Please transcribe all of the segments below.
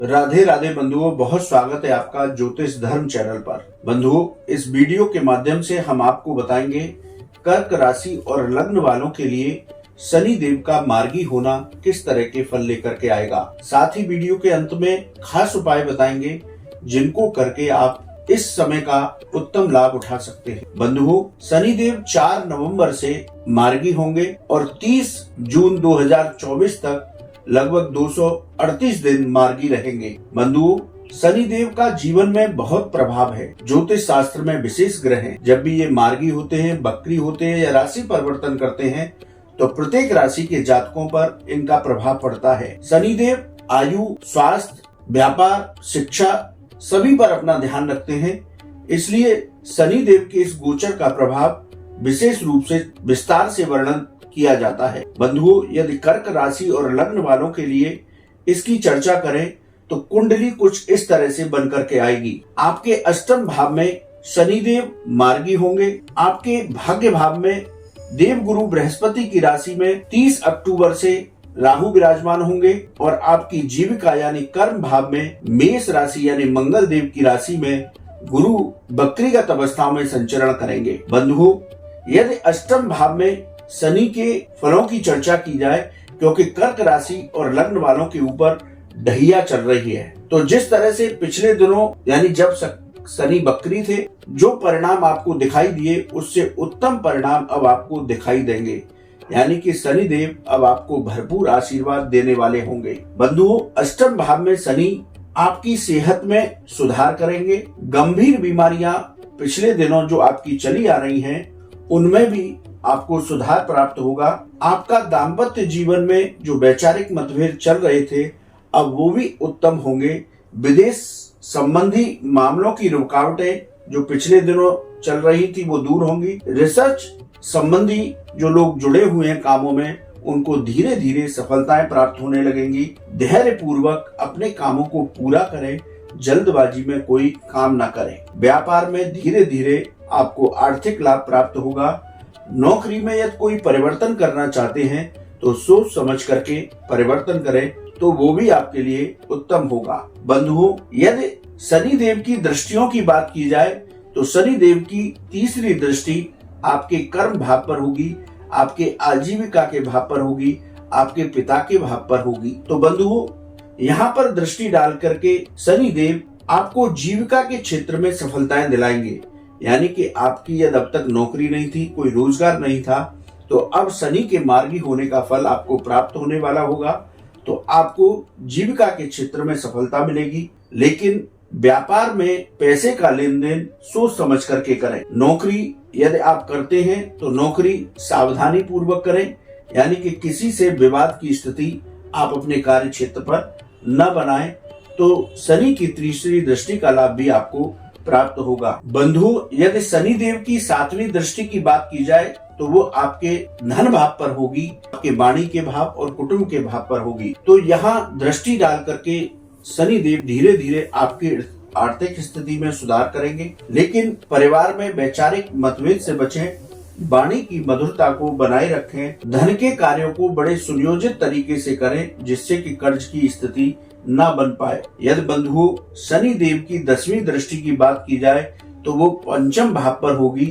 राधे राधे बंधुओं, बहुत स्वागत है आपका ज्योतिष धर्म चैनल पर। बंधुओं, इस वीडियो के माध्यम से हम आपको बताएंगे कर्क राशि और लग्न वालों के लिए शनि देव का मार्गी होना किस तरह के फल लेकर के आएगा। साथ ही वीडियो के अंत में खास उपाय बताएंगे जिनको करके आप इस समय का उत्तम लाभ उठा सकते हैं। बंधुओं, शनि देव 4 नवंबर से मार्गी होंगे और 30 जून 2024 तक लगभग 238 दिन मार्गी रहेंगे। बंधुओं, शनि देव का जीवन में बहुत प्रभाव है। ज्योतिष शास्त्र में विशेष ग्रह हैं। जब भी ये मार्गी होते हैं, बकरी होते हैं या राशि परिवर्तन करते हैं तो प्रत्येक राशि के जातकों पर इनका प्रभाव पड़ता है। शनि देव आयु, स्वास्थ्य, व्यापार, शिक्षा सभी पर अपना ध्यान रखते हैं। इसलिए शनि देव के इस गोचर का प्रभाव विशेष रूप से विस्तार से वर्णन किया जाता है। बंधुओं, यदि कर्क राशि और लग्न वालों के लिए इसकी चर्चा करें तो कुंडली कुछ इस तरह से बनकर के आएगी। आपके अष्टम भाव में शनि देव मार्गी होंगे। आपके भाग्य भाव में देव गुरु बृहस्पति की राशि में 30 अक्टूबर से राहु विराजमान होंगे और आपकी जीविका यानी कर्म भाव में मेष राशि यानी मंगल देव की राशि में गुरु वक्रीगत अवस्था में संचरण करेंगे। बंधुओं, यदि अष्टम भाव में शनि के फलों की चर्चा की जाए, क्योंकि कर्क राशि और लग्न वालों के ऊपर ढैया चल रही है, तो जिस तरह से पिछले दिनों यानी जब शनि बकरी थे, जो परिणाम आपको दिखाई दिए उससे उत्तम परिणाम अब आपको दिखाई देंगे। यानी कि शनि देव अब आपको भरपूर आशीर्वाद देने वाले होंगे। बंधुओं, अष्टम भाव में शनि आपकी सेहत में सुधार करेंगे। गंभीर बीमारियां पिछले दिनों जो आपकी चली आ रही हैं उनमें भी आपको सुधार प्राप्त होगा। आपका दाम्पत्य जीवन में जो वैचारिक मतभेद चल रहे थे अब वो भी उत्तम होंगे। विदेश संबंधी मामलों की रुकावटें जो पिछले दिनों चल रही थी वो दूर होंगी। रिसर्च संबंधी जो लोग जुड़े हुए हैं कामों में उनको धीरे धीरे सफलताएं प्राप्त होने लगेंगी। धैर्य पूर्वक अपने कामों को पूरा करें, जल्दबाजी में कोई काम ना करें। व्यापार में धीरे धीरे आपको आर्थिक लाभ प्राप्त होगा। नौकरी में यदि कोई परिवर्तन करना चाहते हैं तो सोच समझ करके परिवर्तन करें तो वो भी आपके लिए उत्तम होगा। बंधुओं, यदि शनि देव की दृष्टियों की बात की जाए तो शनि देव की तीसरी दृष्टि आपके कर्म भाव पर होगी, आपके आजीविका के भाव पर होगी, आपके पिता के भाव पर होगी। तो बंधुओं, यहाँ पर दृष्टि डाल करके शनि देव आपको जीविका के क्षेत्र में सफलताएं दिलाएंगे। यानी कि आपकी यदि अब तक नौकरी नहीं थी, कोई रोजगार नहीं था, तो अब शनि के मार्गी होने का फल आपको प्राप्त होने वाला होगा। तो आपको जीविका के क्षेत्र में सफलता मिलेगी। लेकिन व्यापार में पैसे का लेन देन सोच समझ करके करें। नौकरी यदि आप करते हैं तो नौकरी सावधानी पूर्वक करें। यानी कि किसी से विवाद की स्थिति आप अपने कार्य क्षेत्र पर न बनाएं तो शनि की तीसरी दृष्टि का लाभ भी आपको प्राप्त होगा। बंधु, यदि शनि देव की 7वीं दृष्टि की बात की जाए तो वो आपके धन भाव पर होगी, आपके वाणी के भाव और कुटुंब के भाव पर होगी। तो यहाँ दृष्टि डाल करके शनि देव धीरे धीरे आपकी आर्थिक स्थिति में सुधार करेंगे। लेकिन परिवार में वैचारिक मतभेद से बचें, वाणी की मधुरता को बनाए रखें, धन के कार्यों को बड़े सुनियोजित तरीके से करें जिससे कि कर्ज की स्थिति न बन पाए। यदि बंधुओं शनि देव की 10वीं दृष्टि की बात की जाए तो वो पंचम भाव पर होगी।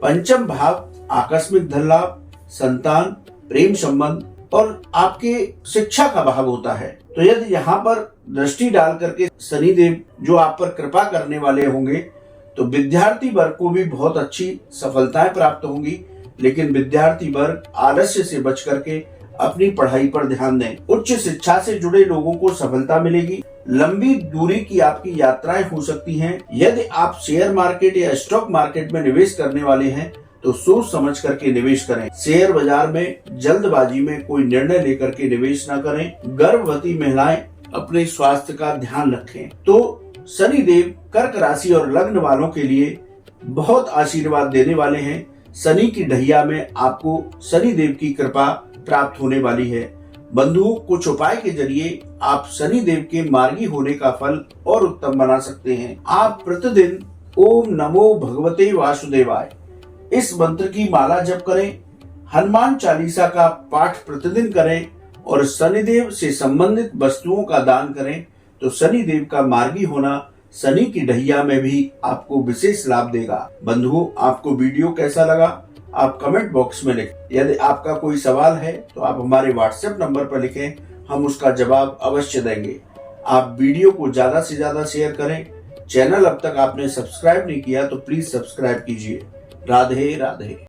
पंचम भाव आकस्मिक धन लाभ, संतान, प्रेम संबंध और आपके शिक्षा का भाव होता है। तो यदि यहाँ पर दृष्टि डाल करके शनि देव जो आप पर कृपा करने वाले होंगे तो विद्यार्थी वर्ग को भी बहुत अच्छी सफलताएं प्राप्त होंगी। लेकिन विद्यार्थी वर्ग आलस्य से बच करके अपनी पढ़ाई पर ध्यान दें। उच्च शिक्षा से जुड़े लोगों को सफलता मिलेगी। लंबी दूरी की आपकी यात्राएं हो सकती हैं। यदि आप शेयर मार्केट या स्टॉक मार्केट में निवेश करने वाले हैं तो सोच समझ करके निवेश करें। शेयर बाजार में जल्दबाजी में कोई निर्णय लेकर के निवेश न करें। गर्भवती महिलाएं अपने स्वास्थ्य का ध्यान रखें। तो शनि देव कर्क राशि और लग्न वालों के लिए बहुत आशीर्वाद देने वाले हैं। शनि की ढैया में आपको शनि देव की कृपा प्राप्त होने वाली है। बंधुओं, कुछ उपाय के जरिए आप शनि देव के मार्गी होने का फल और उत्तम बना सकते हैं। आप प्रतिदिन ओम नमो भगवते वासुदेवाय इस मंत्र की माला जप करें, हनुमान चालीसा का पाठ प्रतिदिन करें और शनिदेव से संबंधित वस्तुओं का दान करें तो शनि देव का मार्गी होना शनि की ढैया में भी आपको विशेष लाभ देगा। बंधुओं, आपको वीडियो कैसा लगा आप कमेंट बॉक्स में लिखें। यदि आपका कोई सवाल है तो आप हमारे व्हाट्सएप नंबर पर लिखें, हम उसका जवाब अवश्य देंगे। आप वीडियो को ज्यादा से ज्यादा शेयर करें। चैनल अब तक आपने सब्सक्राइब नहीं किया तो प्लीज सब्सक्राइब कीजिए। राधे राधे।